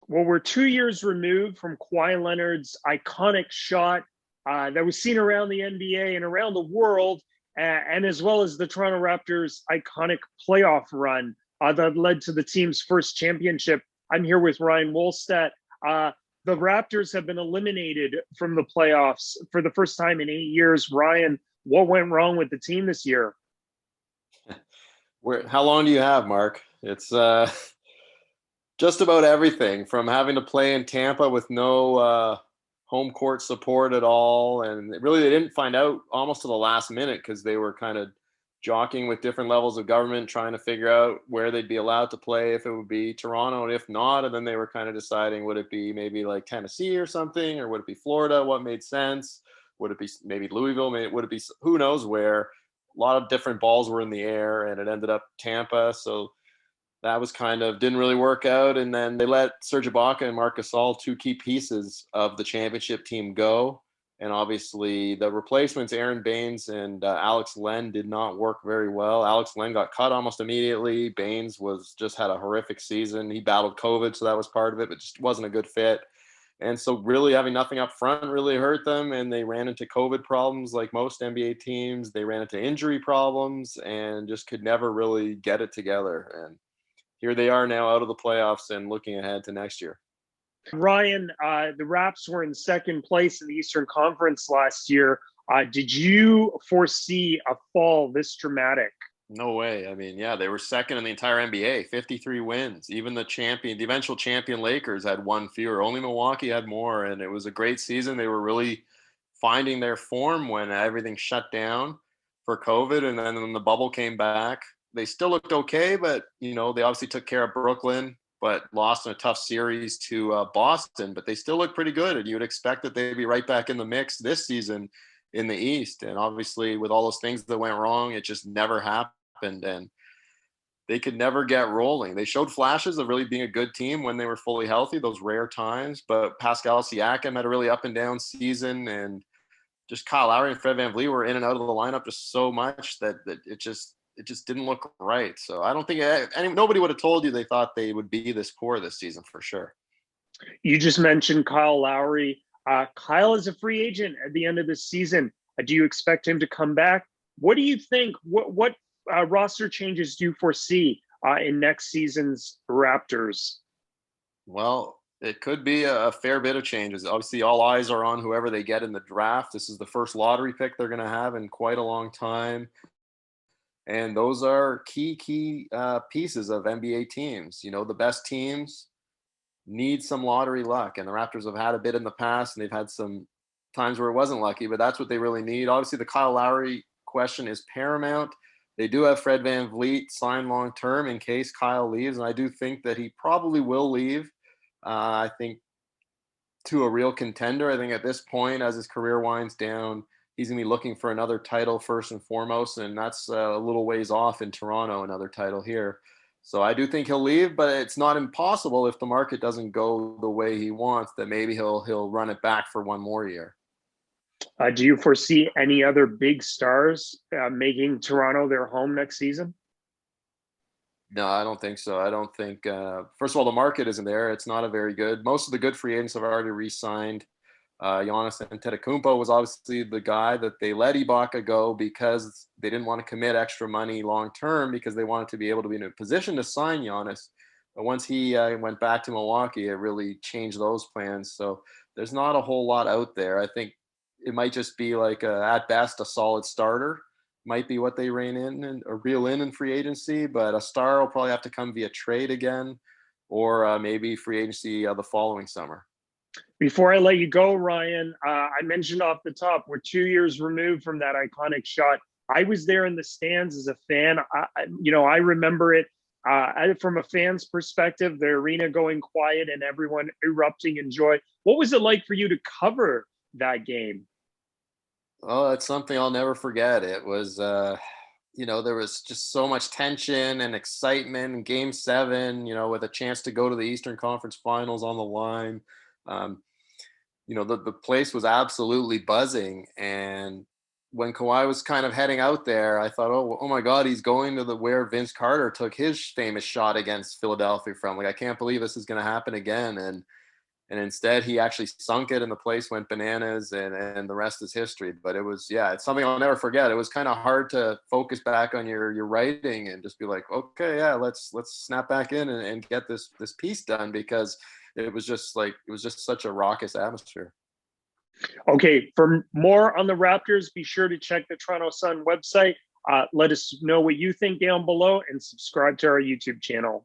Well, we're 2 years removed from Kawhi Leonard's iconic shot that was seen around the NBA and around the world, and as well as the Toronto Raptors' iconic playoff run that led to the team's first championship. I'm here with Ryan Wolstadt. The Raptors have been eliminated from the playoffs for the first time in 8 years. Ryan, what went wrong with the team this year? How long do you have, Mark? It's just about everything from having to play in Tampa with no home court support at all. And really, they didn't find out almost to the last minute because they were kind of jockeying with different levels of government, trying to figure out where they'd be allowed to play, if it would be Toronto and if not. And then they were kind of deciding, would it be maybe like Tennessee or something, or would it be Florida? What made sense? Would it be maybe Louisville? Would it be who knows where? A lot of different balls were in the air, and it ended up Tampa. So that was kind of didn't really work out. And then they let Serge Ibaka and Marc Gasol, two key pieces of the championship team, go. And obviously the replacements, Aaron Baines and Alex Len, did not work very well. Alex Len got cut almost immediately. Baines just had a horrific season. He battled COVID, so that was part of it, but just wasn't a good fit. And so really having nothing up front really hurt them, and they ran into COVID problems like most NBA teams. They ran into injury problems and just could never really get it together. And here they are now out of the playoffs and looking ahead to next year. Ryan, the Raps were in second place in the Eastern Conference last year. Did you foresee a fall this dramatic? No way. I mean, yeah, they were second in the entire NBA, 53 wins. Even the eventual champion Lakers had one fewer. Only Milwaukee had more, and it was a great season. They were really finding their form when everything shut down for COVID, and then when the bubble came back, they still looked okay, but they obviously took care of Brooklyn, but lost in a tough series to Boston. But they still look pretty good, and you would expect that they'd be right back in the mix this season in the East. And obviously, with all those things that went wrong, it just never happened, and they could never get rolling. They showed flashes of really being a good team when they were fully healthy, those rare times. But Pascal Siakam had a really up and down season, and just Kyle Lowry and Fred VanVleet were in and out of the lineup just so much that it just didn't look right. So I don't think nobody would have told you they thought they would be this poor this season for sure. You just mentioned Kyle Lowry. Kyle is a free agent at the end of this season. Do you expect him to come back? What do you think? What roster changes do you foresee in next season's Raptors? Well, it could be a fair bit of changes. Obviously, all eyes are on whoever they get in the draft. This is the first lottery pick they're going to have in quite a long time. And those are key pieces of NBA teams. The best teams need some lottery luck. And the Raptors have had a bit in the past, and they've had some times where it wasn't lucky, but that's what they really need. Obviously, the Kyle Lowry question is paramount. They do have Fred VanVleet signed long-term in case Kyle leaves, and I do think that he probably will leave. I think to a real contender. I think at this point, as his career winds down, he's going to be looking for another title first and foremost, and that's a little ways off in Toronto, another title here. So I do think he'll leave, but it's not impossible if the market doesn't go the way he wants that maybe he'll run it back for one more year. Do you foresee any other big stars making Toronto their home next season? No, I don't think so. I don't think, first of all, the market isn't there. It's not a very good. Most of the good free agents have already re-signed. Giannis Antetokounmpo was obviously the guy that they let Ibaka go because they didn't want to commit extra money long term because they wanted to be able to be in a position to sign Giannis. But once he went back to Milwaukee, it really changed those plans. So there's not a whole lot out there. I think it might just be like at best a solid starter might be what they rein in or reel in free agency, but a star will probably have to come via trade again, or maybe free agency the following summer. Before I let you go, Ryan, I mentioned off the top, we're 2 years removed from that iconic shot. I was there in the stands as a fan. I remember it from a fan's perspective, the arena going quiet and everyone erupting in joy. What was it like for you to cover that game? Oh, it's something I'll never forget. It was, there was just so much tension and excitement in Game 7, with a chance to go to the Eastern Conference Finals on the line. The place was absolutely buzzing, and when Kawhi was kind of heading out there, I thought, oh my God, he's going to where Vince Carter took his famous shot against Philadelphia from. Like, I can't believe this is going to happen again. And instead he actually sunk it and the place went bananas, and the rest is history. But it was, yeah, it's something I'll never forget. It was kind of hard to focus back on your writing and just be like, okay, yeah, let's snap back in and get this piece done, because it was just such a raucous atmosphere. Okay, for more on the Raptors, be sure to check the Toronto Sun website. Let us know what you think down below and subscribe to our YouTube channel.